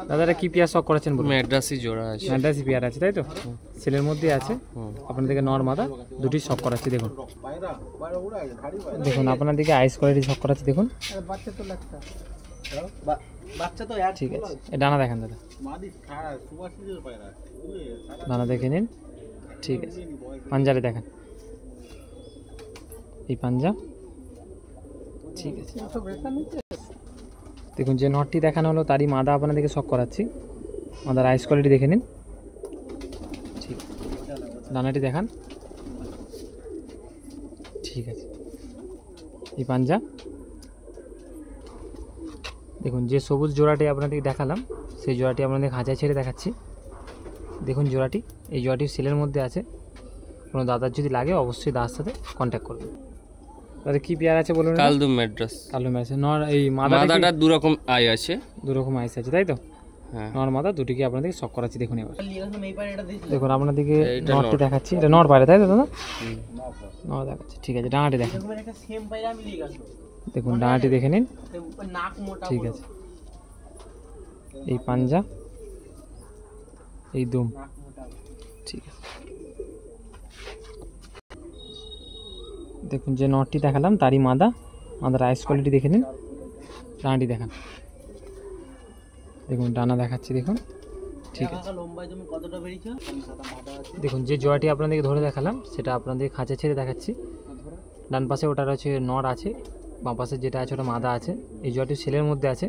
দাদারা কি পেয়ার শখ করেছেন? ম্যাড্রাসি জোড়া আছে, ম্যাড্রাসি পেয়ার আছে তাই তো? সেলের মধ্যে আছে। আপনাদেরকে নর মাদা দুটি শখ করাচ্ছি। দেখুন দেখুন আপনাদেরকে আইস কোয়ালিটি শখ করাচ্ছি। দেখুন ঠিক আছে, ডানা দেখান দাদা, ডানা দেখে নিন। ঠিক আছে, পাঞ্জারে দেখান, এই পাঞ্জা। ঠিক আছে, দেখুন যে নটটি দেখানো হলো তারই মাদা আপনাদেরকে শখ করাচ্ছি। মাদার আইস কোয়ালিটি দেখে নিন। ঠিক, ডানাটি দেখান। ঠিক আছে, এই পাঞ্জা। দেখুন যে সবুজ জোড়াটি আপনাদেরকে দেখালাম সেই জোড়াটি আপনাদের খাঁচায় ছেড়ে দেখাচ্ছি। দেখুন জোড়াটি, এই জোড়াটি সেলের মধ্যে আছে। কোনো দাদার যদি লাগে অবশ্যই দাদার সাথে কন্ট্যাক্ট করবেন। তাহলে কি পেয়ার আছে বলুন? কালদম ম্যাড্রাস। কালো ম্যাড্রাস নর। এই মাদাটা দু রকম আই আছে, দু রকম আইস আছে তাই তো? হ্যাঁ, নর মাদা দুটিকে আপনাদেরকে শখ করাচ্ছি। দেখুন এবার দেখুন আপনাদেরকে নরটি দেখাচ্ছি। এটা নর পায়রা তাই তো দাদা? নর দেখাচ্ছি। ঠিক আছে, ডানাটি দেখেন। দেখুন ডানাটি দেখে নিন। ঠিক আছে, এই পাঞ্জা, এই দুম। ঠিক আছে, দেখুন যে নটটি দেখালাম তারই মাদা। মাদার আইস কোয়ালিটি দেখে নিন। ডানাটি দেখান। দেখুন ডানা দেখাচ্ছি। দেখুন ঠিক আছে, দেখুন যে জোড়াটি আপনাদেরকে ধরে দেখালাম সেটা আপনাদের খাঁচা ছেড়ে দেখাচ্ছি। ডান পাশে ওটার হচ্ছে নর আছে, বাঁ পাশে যেটা আছে ওটা মাদা আছে। এই জোড়াটি সেলের মধ্যে আছে।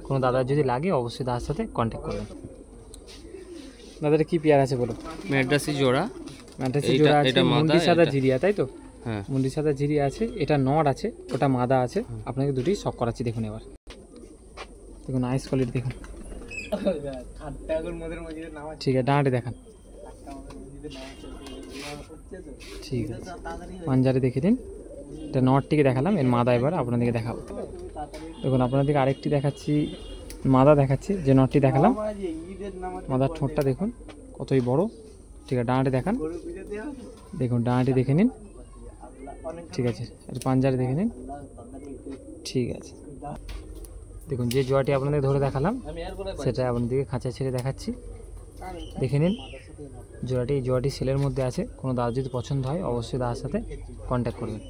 কোনো দাদার যদি লাগে অবশ্যই দাদার সাথে কন্ট্যাক্ট করবেন। দাদার কি পেয়ার আছে বলো? ম্যাড্রাসি জোড়া। ম্যাড্রাসি জোড়া আছে, মুন্ডি সাদা জিরিয়া তাই তো? হ্যাঁ, মুন্ডি সাদা জিরিয়া আছে। এটা নর আছে, ওটা মাদা আছে। আপনাকে দুটি শখ করাচ্ছি। দেখুন এবার দেখুন আইস কোয়ালিটি দেখুন। ঠিক আছে, ডানাটি দেখান। ঠিক আছে, পাঞ্জারে দেখে দিন। এটা নটটিকে দেখালাম, এর মাদা এবার আপনাদেরকে দেখাবো। দেখুন আপনাদেরকে আরেকটি দেখাচ্ছি, মাদা দেখাচ্ছি। যে নটটি দেখালাম মাদার ঠোঁটটা দেখুন কতই বড়। ঠিক আছে, ডানাটি দেখান। দেখুন ডানাটি দেখে নিন। ঠিক আছে, এর পাঞ্জারে দেখে নিন। ঠিক আছে, দেখুন যে জোড়াটি আপনাদের ধরে দেখালাম সেটা আপনাদেরকে খাঁচা ছেড়ে দেখাচ্ছি। দেখে নিন জোড়াটি। এই জোড়াটি সেলের মধ্যে আছে। কোনো দাদা যদি পছন্দ হয় অবশ্যই দাদার সাথে কন্ট্যাক্ট করবেন।